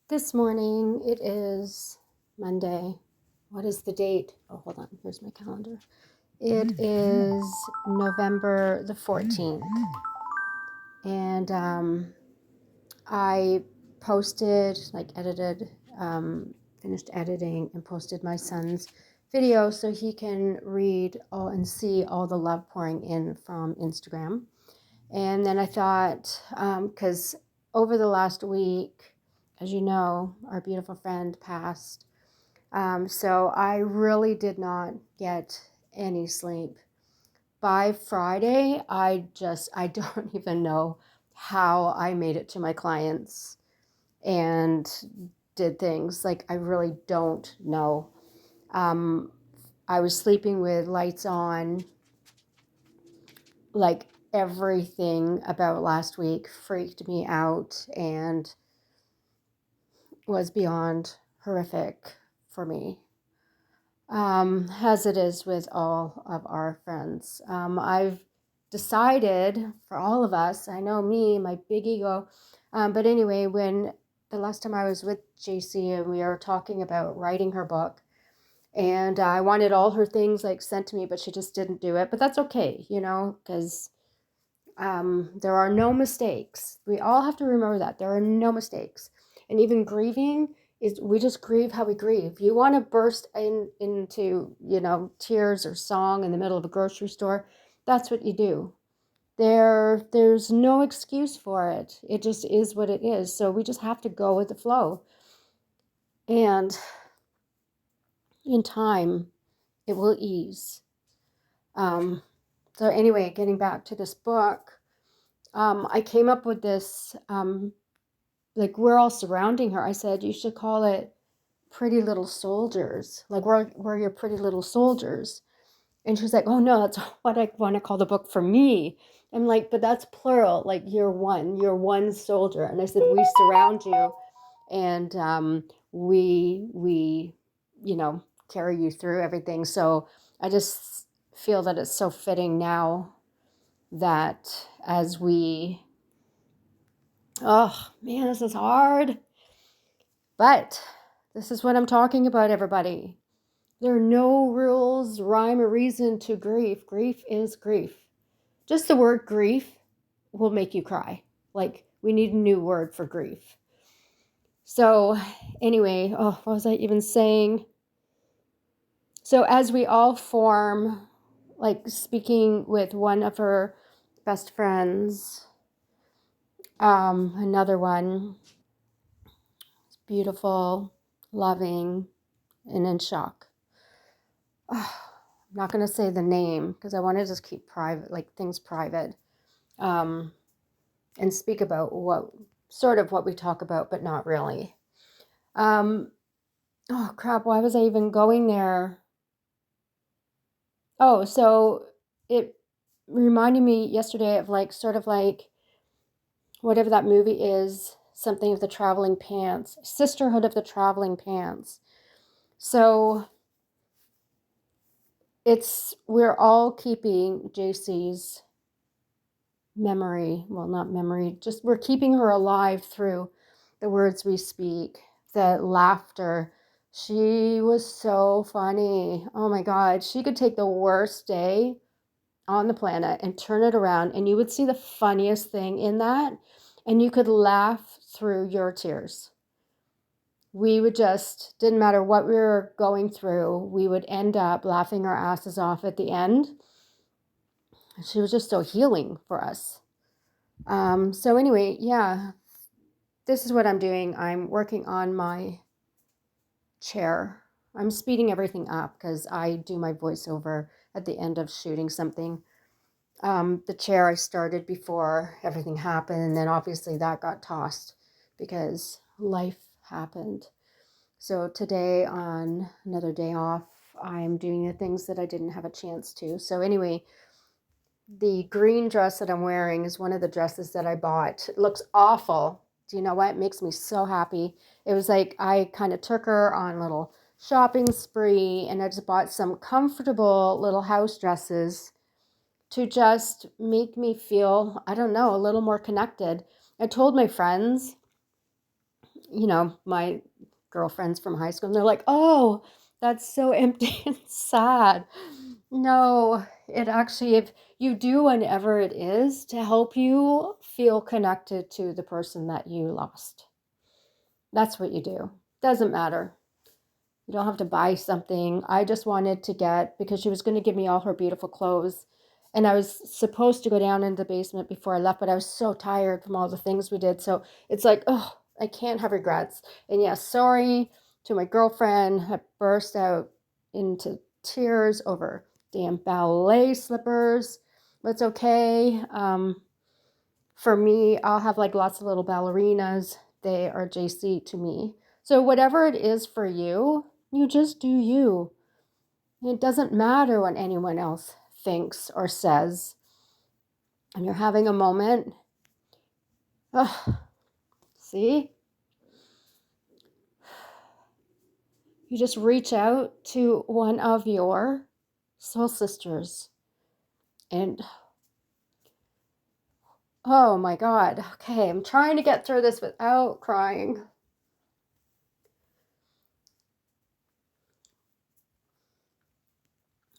This morning, it is Monday. What is the date? Oh, hold on. Here's my calendar. It is November the 14th. And I posted, finished editing and posted my son's video so he can read all and see all the love pouring in from Instagram. And then I thought, because over the last week, as you know, our beautiful friend passed. So I really did not get any sleep. By Friday, I don't even know how I made it to my clients and did things. Like, I really don't know. I was sleeping with lights on. Like, everything about last week freaked me out and was beyond horrific for me, as it is with all of our friends. I've decided for all of us, I know me, my big ego, but anyway, when the last time I was with JC and we were talking about writing her book, and I wanted all her things like sent to me, but she just didn't do it. But that's okay, because there are no mistakes. We all have to remember that there are no mistakes. And even grieving is, we just grieve how we grieve. You want to burst into, tears or song in the middle of a grocery store. That's what you do. There's no excuse for it. It just is what it is. So we just have to go with the flow. And in time, it will ease. So anyway, getting back to this book, I came up with this, like, we're all surrounding her. I said, you should call it Pretty Little Soldiers. Like, we're your pretty little soldiers. And she's like, oh no, that's what I want to call the book for me. I'm like, but that's plural. Like, you're one soldier. And I said, we surround you, and we carry you through everything. So I just feel that it's so fitting now that as we, oh man, this is hard, but this is what I'm talking about, everybody. There are no rules, rhyme, or reason to grief. Grief is grief. Just the word grief will make you cry. Like, we need a new word for grief. So anyway, what was I even saying? So as we all form, like, speaking with one of her best friends, another one, beautiful, loving, and in shock. I'm not going to say the name because I want to just keep things private, and speak about what we talk about, but not really. Oh crap, why was I even going there? Oh, so it reminded me yesterday of whatever that movie is, something of the Traveling Pants, Sisterhood of the Traveling Pants. So we're all keeping JC's memory, well, not memory, just we're keeping her alive through the words we speak, the laughter. She was so funny. Oh my God. She could take the worst day on the planet and turn it around, and you would see the funniest thing in that, and you could laugh through your tears. We would didn't matter what we were going through, we would end up laughing our asses off at the end. She was just so healing for us. So anyway, yeah, this is what I'm doing. I'm working on my chair. I'm speeding everything up because I do my voiceover at the end of shooting something. The chair I started before everything happened, and then obviously that got tossed because life happened. So today, on another day off, I'm doing the things that I didn't have a chance to. So anyway, the green dress that I'm wearing is one of the dresses that I bought. It looks awful. Do you know what? It makes me so happy. It was like I kind of took her on a little shopping spree, and I just bought some comfortable little house dresses to just make me feel, I don't know, a little more connected. I told my friends, my girlfriends from high school, and they're like, oh, that's so empty and sad. No, it actually, if you do whatever it is to help you feel connected to the person that you lost, that's what you do. Doesn't matter. You don't have to buy something. I just wanted to get, because she was going to give me all her beautiful clothes. And I was supposed to go down in the basement before I left, but I was so tired from all the things we did. So it's like, oh, I can't have regrets. And yeah, sorry to my girlfriend. I burst out into tears over damn ballet slippers. But it's okay. For me, I'll have like lots of little ballerinas. They are JC to me. So whatever it is for you, you just do you. It doesn't matter what anyone else thinks or says. And you're having a moment. See? You just reach out to one of your soul sisters. And oh my God. Okay, I'm trying to get through this without crying.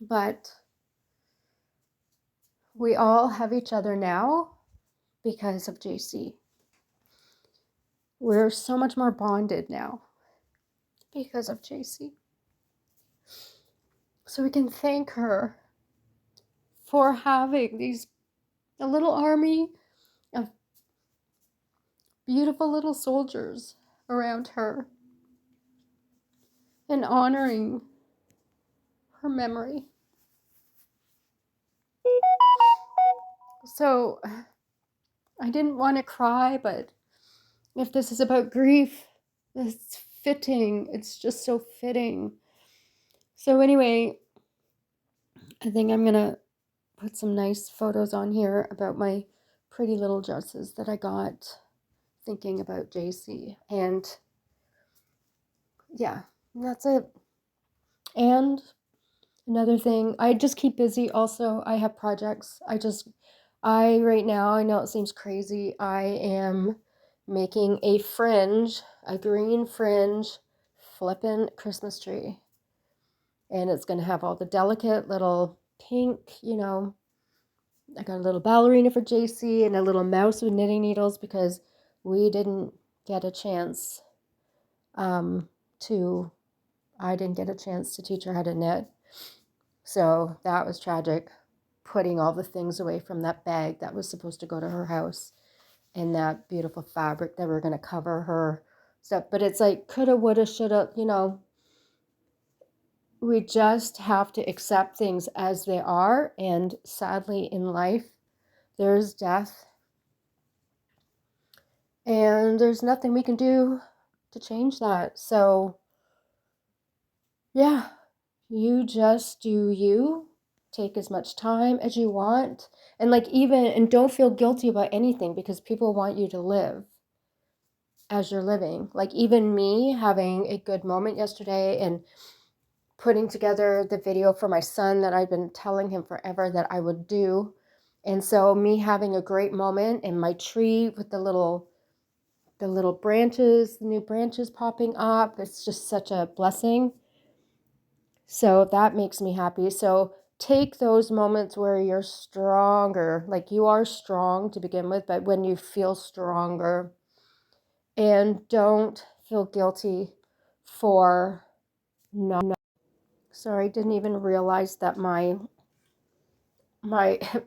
But we all have each other now because of JC. We're so much more bonded now because of JC. So we can thank her for having a little army of beautiful little soldiers around her and honoring her memory. So I didn't want to cry, but if this is about grief, it's fitting. It's just so fitting. So anyway, I think I'm going to put some nice photos on here about my pretty little dresses that I got thinking about JC. And yeah, that's it. And another thing, I just keep busy also. I have projects. Right now, I know it seems crazy. I am making a green fringe, flippin' Christmas tree. And it's going to have all the delicate little pink, I got a little ballerina for JC and a little mouse with knitting needles because we didn't get a chance I didn't get a chance to teach her how to knit. So that was tragic, putting all the things away from that bag that was supposed to go to her house and that beautiful fabric that we're going to cover her stuff. But it's like coulda, woulda, shoulda, we just have to accept things as they are. And sadly, in life, there's death. And there's nothing we can do to change that. So, yeah, you just do you. Take as much time as you want. And and don't feel guilty about anything because people want you to live as you're living. Like even me having a good moment yesterday and putting together the video for my son that I've been telling him forever that I would do. And so me having a great moment and my tree with the little branches, the new branches popping up, it's just such a blessing. So that makes me happy. So take those moments where you're stronger, like you are strong to begin with, but when you feel stronger, and don't feel guilty for no. Sorry, didn't even realize that my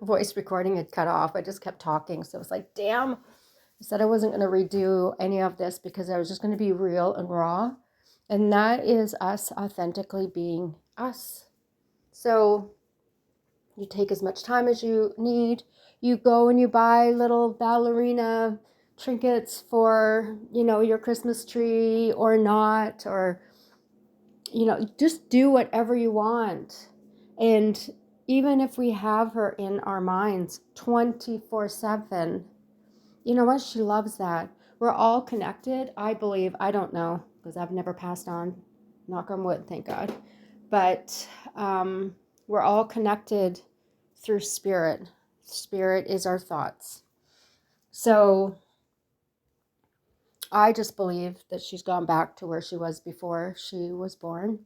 voice recording had cut off. I just kept talking. So it was like, damn. I said I wasn't going to redo any of this because I was just going to be real and raw. And that is us authentically being us. So you take as much time as you need. You go and you buy little ballerina trinkets for, your Christmas tree or not, or, just do whatever you want. And even if we have her in our minds 24/7, you know what? She loves that. We're all connected, I believe. I don't know because I've never passed on. Knock on wood, thank God. But we're all connected through spirit. Spirit is our thoughts. So I just believe that she's gone back to where she was before she was born.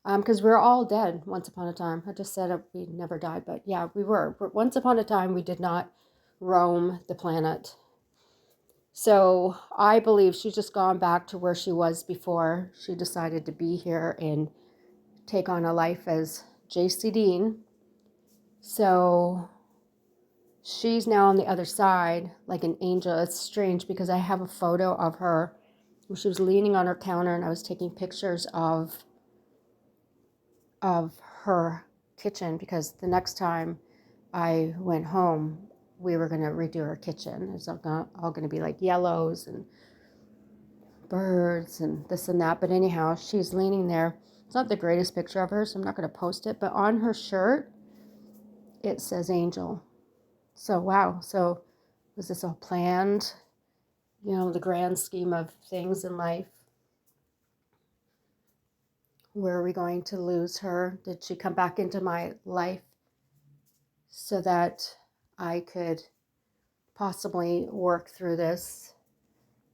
Because we're all dead once upon a time. I just said we never died, but yeah, we were. Once upon a time, we did not roam the planet. So I believe she's just gone back to where she was before she decided to be here and take on a life as JC Dean. So she's now on the other side like an angel. It's strange because I have a photo of her where she was leaning on her counter and I was taking pictures of her kitchen because the next time I went home, we were going to redo her kitchen. It's all going to be like yellows and birds and this and that. But anyhow, she's leaning there. It's not the greatest picture of her, so I'm not going to post it. But on her shirt, it says angel. So, wow. So, was this all planned? You know, the grand scheme of things in life. Were we going to lose her? Did she come back into my life so that I could possibly work through this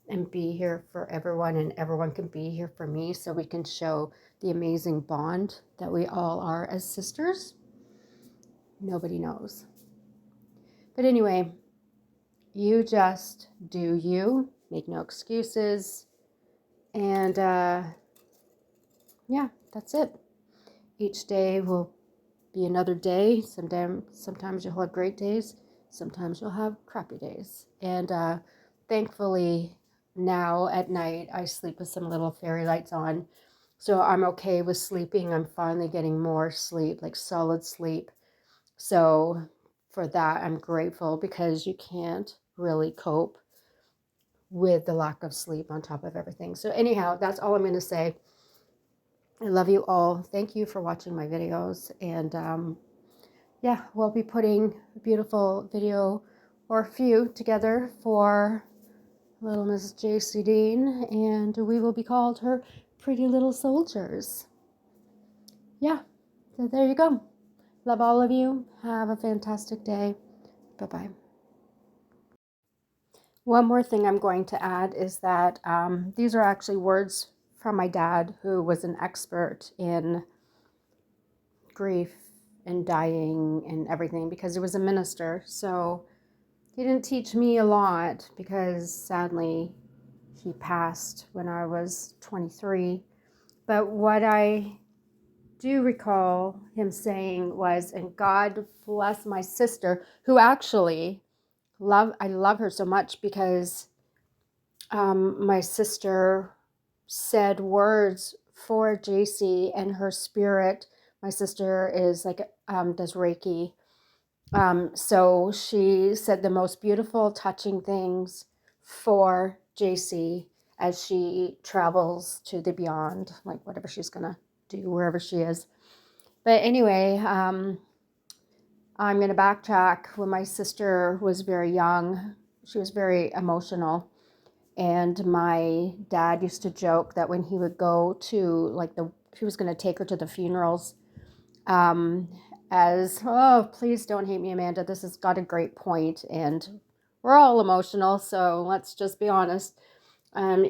and be here for everyone and everyone can be here for me so we can show the amazing bond that we all are as sisters? Nobody knows. But anyway, you just do you, make no excuses, and yeah, that's it. Each day will be another day. Sometimes you'll have great days, sometimes you'll have crappy days. And thankfully, now at night, I sleep with some little fairy lights on. So I'm okay with sleeping. I'm finally getting more sleep, like solid sleep. So for that, I'm grateful because you can't really cope with the lack of sleep on top of everything. So anyhow, that's all I'm going to say. I love you all. Thank you for watching my videos. And yeah, we'll be putting a beautiful video or a few together for little Miss JC Dean, and we will be called her Pretty Little Soldiers. Yeah, so there you go. Love all of you. Have a fantastic day. Bye-bye. One more thing I'm going to add is that these are actually words from my dad, who was an expert in grief and dying and everything because he was a minister. So he didn't teach me a lot because sadly he passed when I was 23. But what I do recall him saying was, and God bless my sister, who actually I love her so much because my sister said words for JC and her spirit. My sister is like, does Reiki. So she said the most beautiful, touching things for JC as she travels to the beyond, like whatever she's going to do, wherever she is. But anyway, I'm going to backtrack. When my sister was very young, she was very emotional. And my dad used to joke that when he would go to, like, he was going to take her to the funerals, oh, please don't hate me, Amanda, this has got a great point, and we're all emotional, so let's just be honest.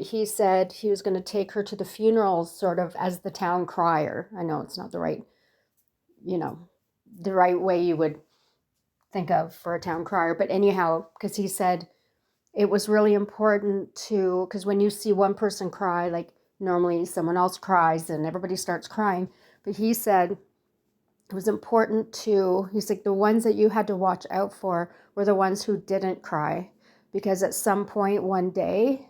He said he was going to take her to the funerals sort of as the town crier. I know it's not the right, the right way you would think of for a town crier, but anyhow, because he said it was really important because when you see one person cry, like normally someone else cries and everybody starts crying, but he said it was important he's like, the ones that you had to watch out for were the ones who didn't cry, because at some point one day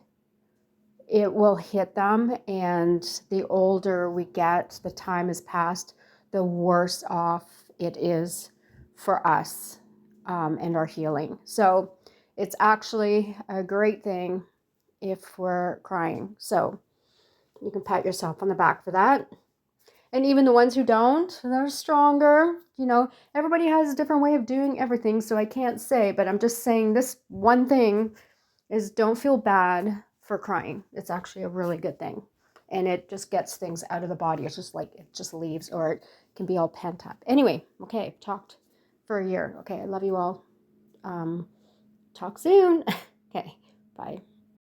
it will hit them, and the older we get, the time has passed, the worse off it is for us and our healing. So it's actually a great thing if we're crying. So you can pat yourself on the back for that. And even the ones who don't, they're stronger. Everybody has a different way of doing everything, so I can't say, but I'm just saying this one thing is, don't feel bad for crying. It's actually a really good thing. And it just gets things out of the body. It's just like, it just leaves, or it can be all pent up. Anyway, okay, I've talked for a year. Okay, I love you all. Talk soon. Okay, bye.